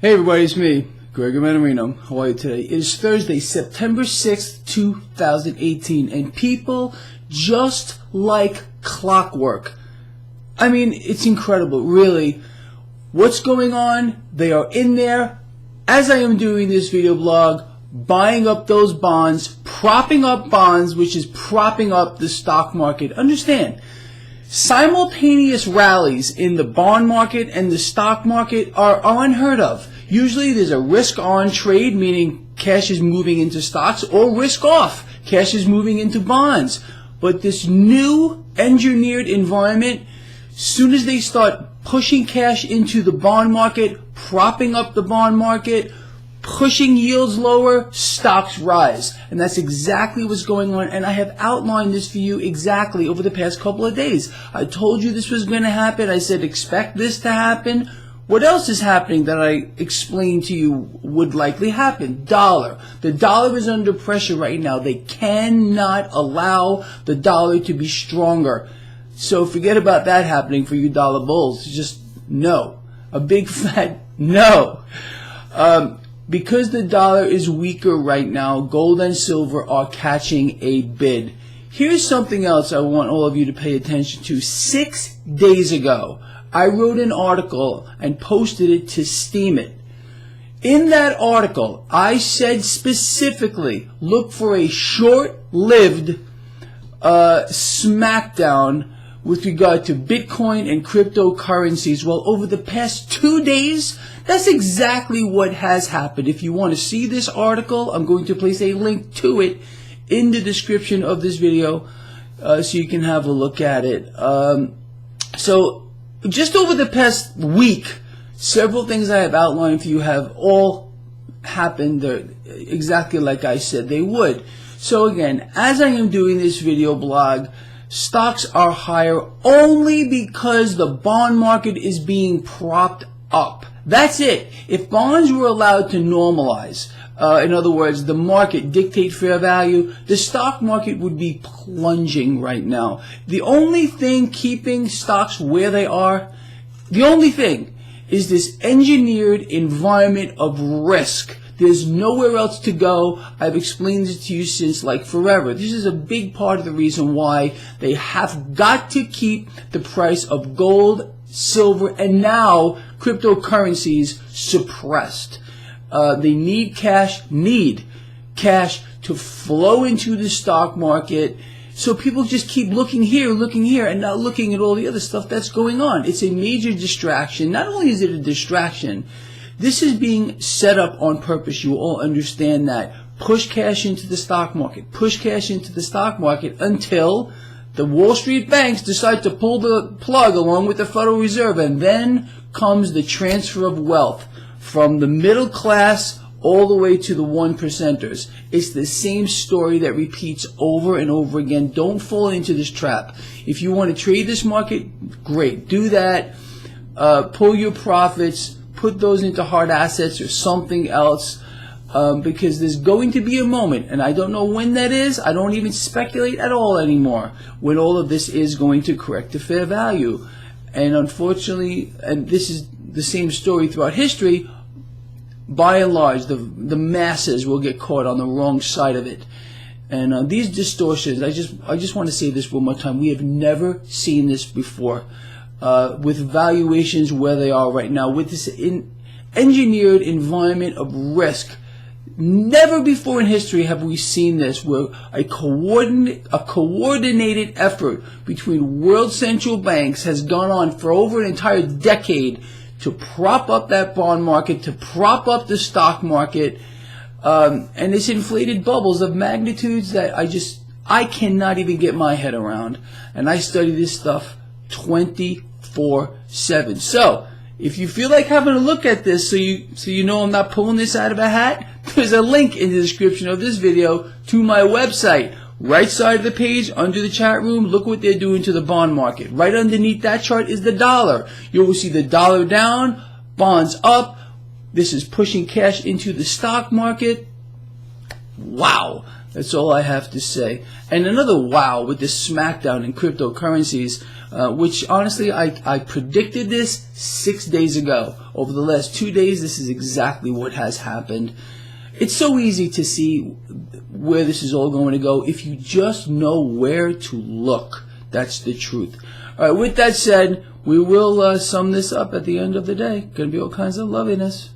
Hey everybody, it's me, Gregory Mannarino. How are you today? It is Thursday, September 6th, 2018, and people just like clockwork. I mean, it's incredible, really. What's going on? They are in there, as I am doing this video blog, buying up those bonds, propping up bonds, which is propping up the stock market. Understand, simultaneous rallies in the bond market and the stock market are unheard of. Usually there's a risk-on trade, meaning cash is moving into stocks, or risk-off, cash is moving into bonds. But this new engineered environment, soon as they start pushing cash into the bond market, propping up the bond market, pushing yields lower, stocks rise. And that's exactly what's going on, and I have outlined this for you exactly over the past couple of days. I told you this was going to happen. I said expect this to happen. What else is happening that I explained to you would likely happen? Dollar. The dollar is under pressure right now. They cannot allow the dollar to be stronger. So forget about that happening for you dollar bulls. Just no. A big fat no. Because the dollar is weaker right now, gold and silver are catching a bid. Here's something else I want all of you to pay attention to. 6 days ago, I wrote an article and posted it to Steam It. In that article, I said specifically, look for a short-lived smackdown with regard to Bitcoin and cryptocurrencies. Well, over the past 2 days, that's exactly what has happened. If you want to see this article, I'm going to place a link to it in the description of this video so you can have a look at it. So just over the past week, several things I have outlined for you have all happened exactly like I said they would. So again, as I am doing this video blog, stocks are higher only because the bond market is being propped up. That's it. If bonds were allowed to normalize, in other words, the market dictate fair value, the stock market would be plunging right now. The only thing keeping stocks where they are, the only thing, is this engineered environment of risk. There's nowhere else to go. I've explained it to you since like forever. This is a big part of the reason why they have got to keep the price of gold, silver, and now cryptocurrencies suppressed. They need cash to flow into the stock market. So people just keep looking here, and not looking at all the other stuff that's going on. It's a major distraction. Not only is it a distraction, this is being set up on purpose. You all understand that. Push cash into the stock market. Push cash into the stock market until the Wall Street banks decide to pull the plug along with the Federal Reserve. And then comes the transfer of wealth from the middle class all the way to the 1%ers. It's the same story that repeats over and over again. Don't fall into this trap. If you want to trade this market, great. Do that. Pull your profits. Put those into hard assets or something else, because there's going to be a moment, and I don't know when that is. I don't even speculate at all anymore, when all of this is going to correct to fair value. And unfortunately, and this is the same story throughout history, by and large, the masses will get caught on the wrong side of it. And these distortions, I just want to say this one more time. We have never seen this before. With valuations where they are right now, with this engineered environment of risk. Never before in history have we seen this, where a coordinated effort between world central banks has gone on for over an entire decade to prop up that bond market, to prop up the stock market, and it's inflated bubbles of magnitudes that I cannot even get my head around. And I study this stuff 24/7. So if you feel like having a look at this, so you know I'm not pulling this out of a hat, there's a link in the description of this video to my website. Right side of the page, under the chat room, look what they're doing to the bond market. Right underneath that chart is the dollar. You will see the dollar down, bonds up. This is pushing cash into the stock market. Wow. That's all I have to say. And another wow with this smackdown in cryptocurrencies, which honestly I predicted this 6 days ago. Over the last 2 days, this is exactly what has happened. It's so easy to see where this is all going to go if you just know where to look. That's the truth. All right, with that said, we will sum this up at the end of the day. Going to be all kinds of loviness.